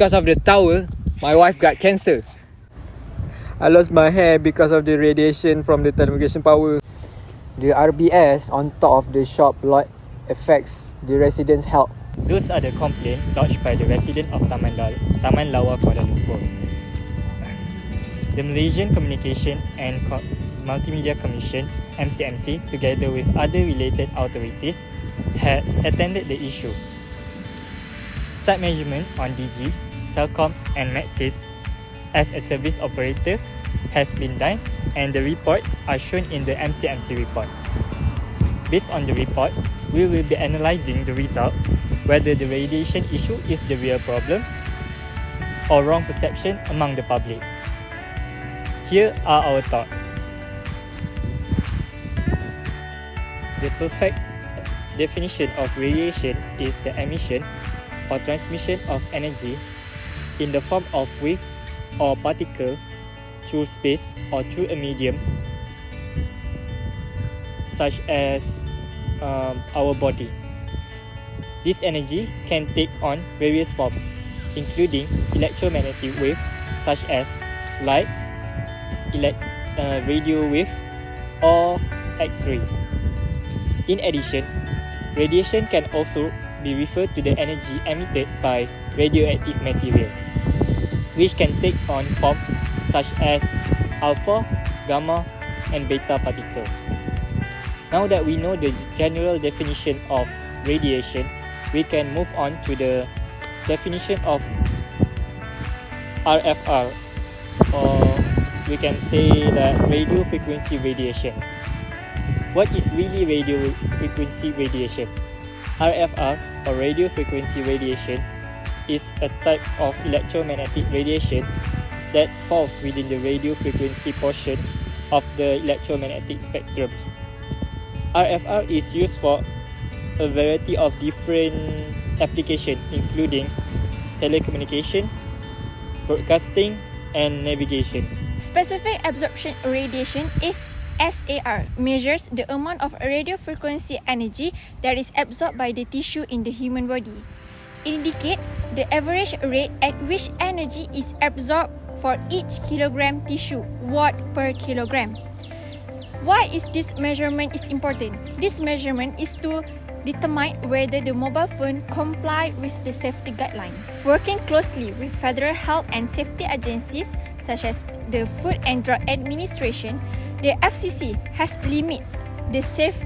because of the tower, my wife got cancer. I lost my hair because of the radiation from the telecommunication power. The RBS on top of the shop lot affects the residents' health. Those are the complaints lodged by the resident of Taman Lawa, Kuala Lumpur. The Malaysian Communication and Multimedia Commission (MCMC), together with other related authorities, had attended the issue. Site measurement on DG, Celcom and Maxis as a service operator has been done, and the reports are shown in the MCMC report. Based on the report, we will be analysing the result, whether the radiation issue is the real problem or wrong perception among the public. Here are our thoughts. The perfect definition of radiation is the emission or transmission of energy in the form of wave or particle through space or through a medium such as our body. This energy can take on various forms, including electromagnetic wave such as light, radio wave, or X-ray. In addition, radiation can also be referred to the energy emitted by radioactive material, which can take on forms such as alpha, gamma, and beta particles. Now that we know the general definition of radiation, we can move on to the definition of RFR, or we can say that radio frequency radiation. What is really radio frequency radiation? RFR, or radio frequency radiation, is a type of electromagnetic radiation that falls within the radio frequency portion of the electromagnetic spectrum. RFR is used for a variety of different applications, including telecommunication, broadcasting, and navigation. Specific absorption radiation is SAR, measures the amount of radio frequency energy that is absorbed by the tissue in the human body. It indicates the average rate at which energy is absorbed for each kilogram tissue, watt per kilogram. Why is this measurement is important? This measurement is to determine whether the mobile phone comply with the safety guidelines. Working closely with federal health and safety agencies such as the Food and Drug Administration, the FCC has limits the safe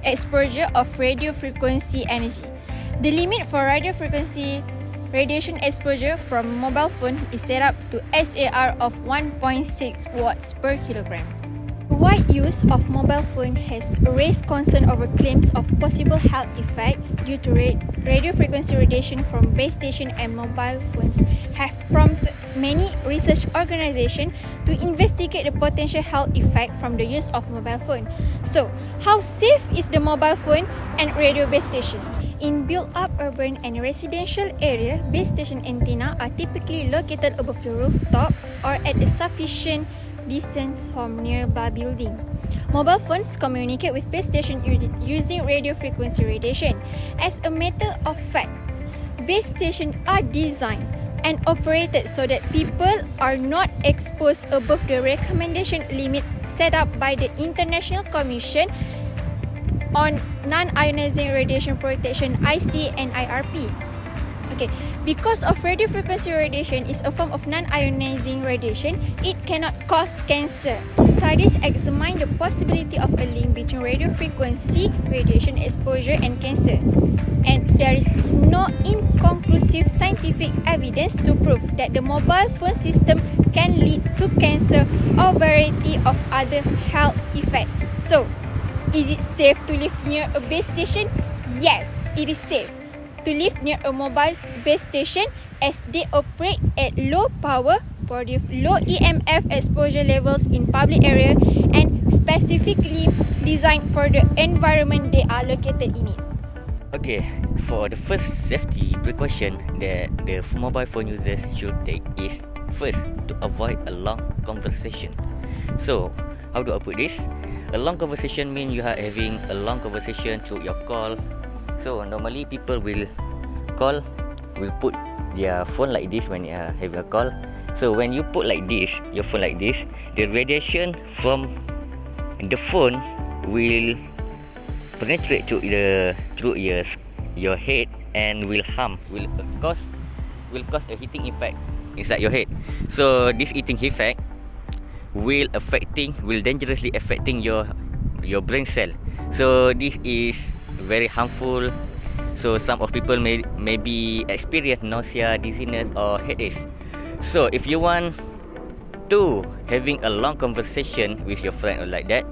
exposure of radio frequency energy. The limit for radio frequency radiation exposure from mobile phone is set up to SAR of 1.6 watts per kilogram. The wide use of mobile phone has raised concern over claims of possible health effect due to radio frequency radiation from base station, and mobile phones have prompted many research organizations to investigate the potential health effect from the use of mobile phone. So, how safe is the mobile phone and radio base station? In built-up urban and residential area, base station antenna are typically located above the rooftop or at a sufficient distance from nearby building. Mobile phones communicate with base station using radio frequency radiation. As a matter of fact, base stations are designed and operated so that people are not exposed above the recommendation limit set up by the International Commission on Non-Ionizing Radiation Protection (IC and IRP). Okay, because of radio frequency radiation is a form of non-ionizing radiation, it cannot cause cancer. Studies examine the possibility of a link between radio frequency radiation exposure and cancer, and there is no inconclusive scientific evidence to prove that the mobile phone system can lead to cancer or variety of other health effects. So, is it safe to live near a base station? Yes, it is safe to live near a mobile base station as they operate at low power, produce low EMF exposure levels in public area, and specifically designed for the environment they are located in it. Okay, for the first safety precaution that the mobile phone users should take is first to avoid a long conversation. So, how do I put this? A long conversation means you are having a long conversation through your call. So normally people will call, will put their phone like this when you are having a call. So when you put like this, your phone like this, the radiation from the phone will penetrate through your head and will cause a heating effect inside your head. So this heating effect will dangerously affecting your brain cell. So this is very harmful. So some of people maybe experience nausea, dizziness or headaches. So if you want to having a long conversation with your friend or like that,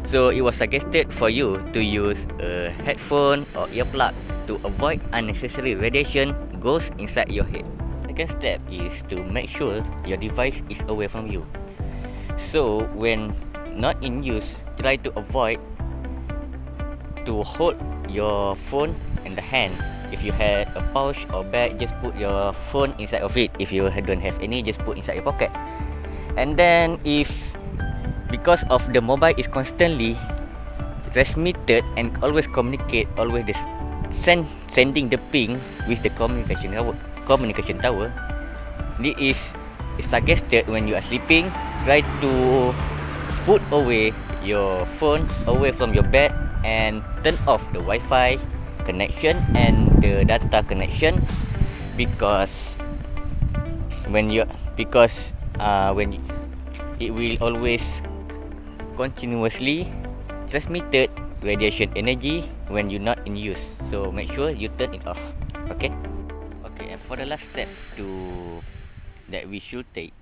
so it was suggested for you to use a headphone or earplug to avoid unnecessary radiation goes inside your head. Second step is to make sure your device is away from you. So when not in use, try to avoid to hold your phone in the hand. If you had a pouch or bag, just put your phone inside of it. If you don't have any, just put inside your pocket. And then because of the mobile is constantly transmitted and always communicate, sending the ping with the communication tower. This is suggested when you are sleeping. Try to put away your phone away from your bed and turn off the Wi-Fi connection and the data connection, because when it will always continuously transmitted radiation energy when you're not in use. So make sure you turn it off. Okay, and for the last step that we should take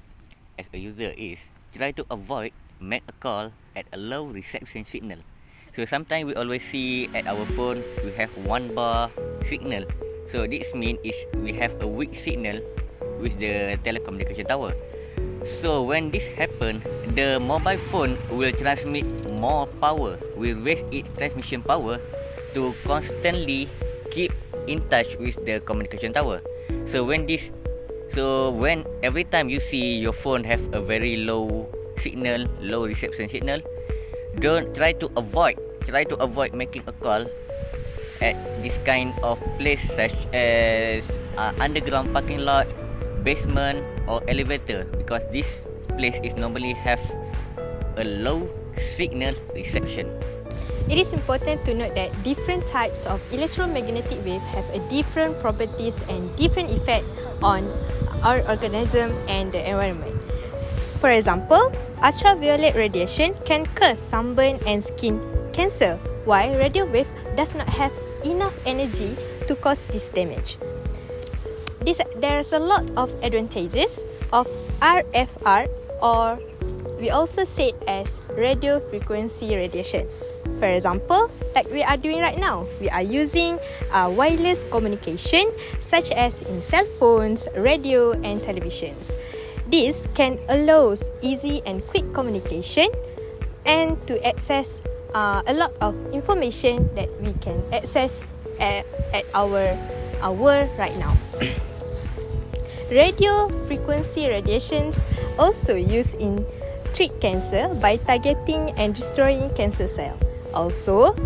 as a user is try to avoid make a call at a low reception signal. So sometimes we always see at our phone we have 1 bar signal. So this means we have a weak signal with the telecommunication tower. So when this happen, the mobile phone will transmit more power, will raise its transmission power to constantly keep in touch with the communication tower. So when every time you see your phone have a very low reception signal, try to avoid making a call at this kind of place such as underground parking lot, basement or elevator, because this place is normally have a low signal reception. It is important to note that different types of electromagnetic waves have a different properties and different effect on our organism and the environment. For example, ultraviolet radiation can cause sunburn and skin cancer, while radio wave does not have enough energy to cause this damage. There's a lot of advantages of RFR, or we also say it as radio frequency radiation. For example, like we are doing right now, we are using wireless communication such as in cell phones, radio and televisions. This can allow easy and quick communication and to access a lot of information that we can access at our world right now. Radio frequency radiations also used in treat cancer by targeting and destroying cancer cells. Also,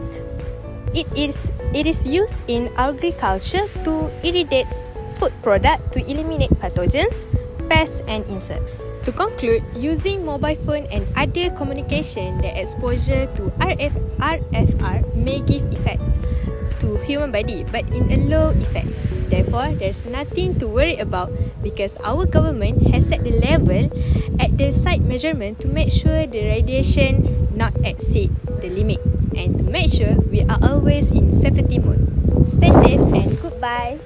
it is used in agriculture to irrigate food product to eliminate pathogens, pests and insects. To conclude, using mobile phone and other communication, the exposure to RFR may give effects to human body, but in a low effect. Therefore, there's nothing to worry about because our government has set the level at the site measurement to make sure the radiation not exceed the limit and to make sure we are always in safety mode. Stay safe and goodbye.